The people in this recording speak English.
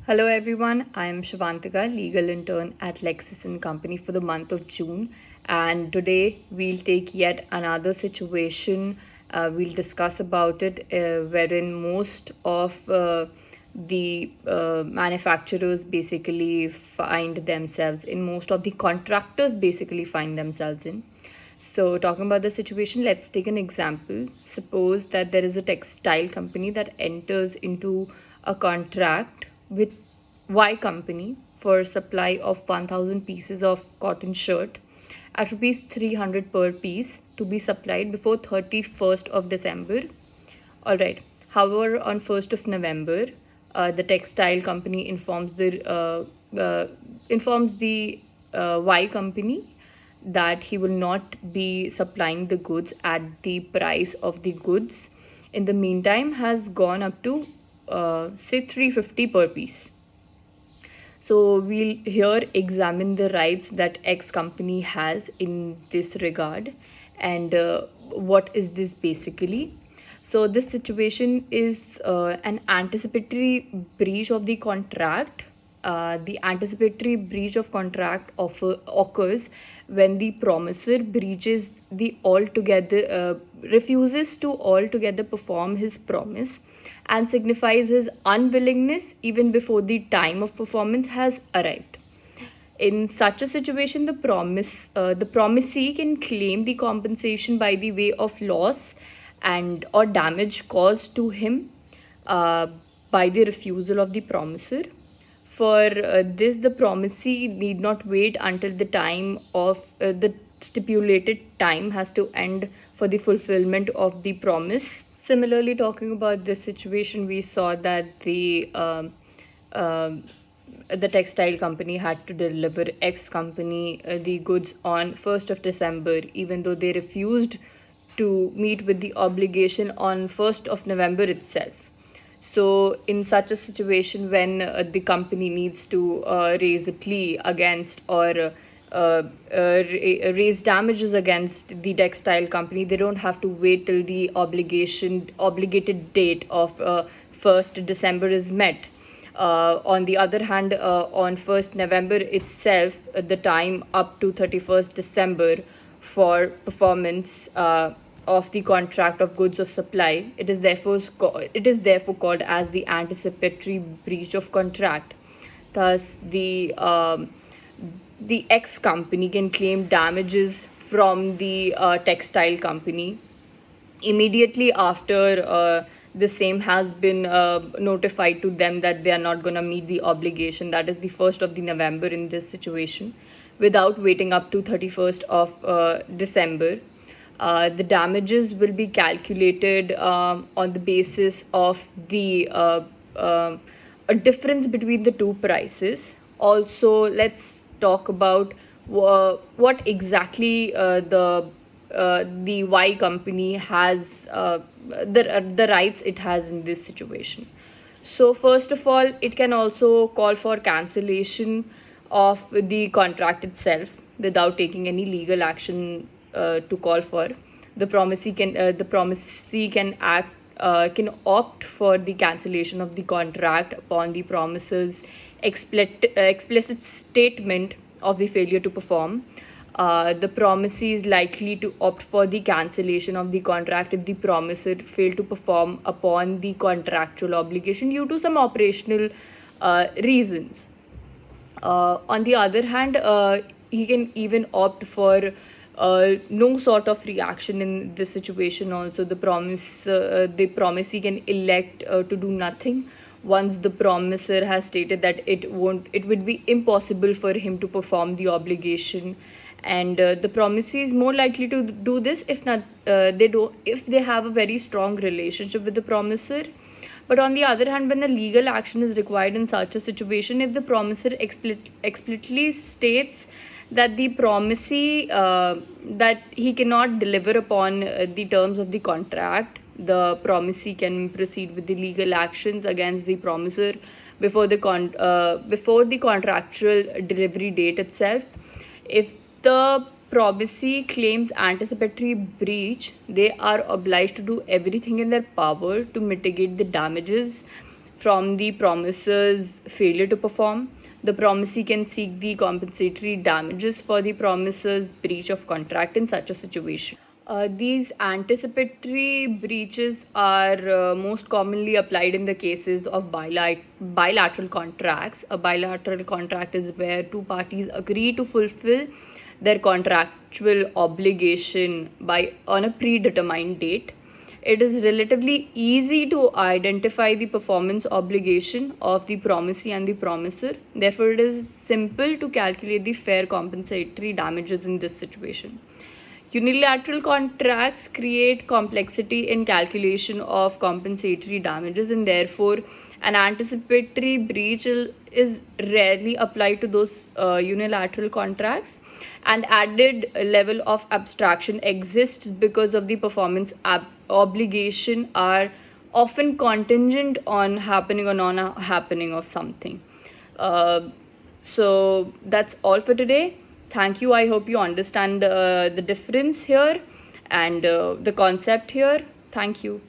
Hello everyone, I am Shivantika, legal intern at Lexis and Company for the month of June, and today we'll take yet another situation. We'll discuss about it, wherein most of the manufacturers basically find themselves in, most of the contractors basically find themselves in. So, talking about the situation, let's take an example. Suppose that there is a textile company that enters into a contract with Y company for supply of 1000 pieces of cotton shirt at rupees 300 per piece to be supplied before 31st of December. All right. However, on 1st of November, the textile company informs the Y company that he will not be supplying the goods at the price of the goods. In the meantime, has gone up to say 350 per piece. So we'll here examine the rights that X company has in this regard, and what is this basically. So this situation is an anticipatory breach of the contract. The anticipatory breach of contract occurs when the promisor breaches the altogether refuses to altogether perform his promise and signifies his unwillingness even before the time of performance has arrived. In such a situation, the promisee can claim the compensation by the way of loss and or damage caused to him uh, by the refusal of the promiser. For this, the promisee need not wait until the time of the stipulated time has to end for the fulfillment of the promise. Similarly, talking about this situation, we saw that um the textile company had to deliver X company the goods on 1st of December, even though they refused to meet with the obligation on 1st of November itself. So, in such a situation, when the company needs to raise a plea against or raise damages against the textile company, they don't have to wait till the obligated date of 1st December is met. On the other hand, on 1st November itself, the time up to 31st December for performance of the contract of goods of supply, it is therefore called as the anticipatory breach of contract. Thus, the X company can claim damages from the textile company immediately after the same has been notified to them that they are not going to meet the obligation, that is the 1st of the November in this situation, without waiting up to 31st of December. The damages will be calculated on the basis of the a difference between the two prices. Also, let's talk about what exactly the Y company has, the rights it has in this situation. So first of all, it can also call for cancellation of the contract itself without taking any legal action to call for. The promisee can opt for the cancellation of the contract upon the promiser's explicit statement of the failure to perform. The promisee is likely to opt for the cancellation of the contract if the promiser failed to perform upon the contractual obligation due to some operational reasons. On the other hand, he can even opt for no sort of reaction in this situation. Also, the promisee can elect to do nothing once the promiser has stated that it would be impossible for him to perform the obligation, and the promisee is more likely to do this if not they do if they have a very strong relationship with the promiser. But on the other hand, when the legal action is required in such a situation, if the promiser explicitly states that the promisee that he cannot deliver upon the terms of the contract, the promisee can proceed with the legal actions against the promiser before the contractual delivery date itself. If the promisee claims anticipatory breach, they are obliged to do everything in their power to mitigate the damages from the promiser's failure to perform. The promisee can seek the compensatory damages for the promiser's breach of contract in such a situation. These anticipatory breaches are most commonly applied in the cases of bilateral contracts. A bilateral contract is where two parties agree to fulfill their contractual obligation by on a predetermined date. It is relatively easy to identify the performance obligation of the promisee and the promiser. Therefore, it is simple to calculate the fair compensatory damages in this situation. Unilateral contracts create complexity in calculation of compensatory damages, and therefore, an anticipatory breach is rarely applied to those unilateral contracts. An added level of abstraction exists because of the performance obligation are often contingent on happening or non happening of something. So that's all for today. Thank you. I hope you understand the difference here and the concept here. Thank you.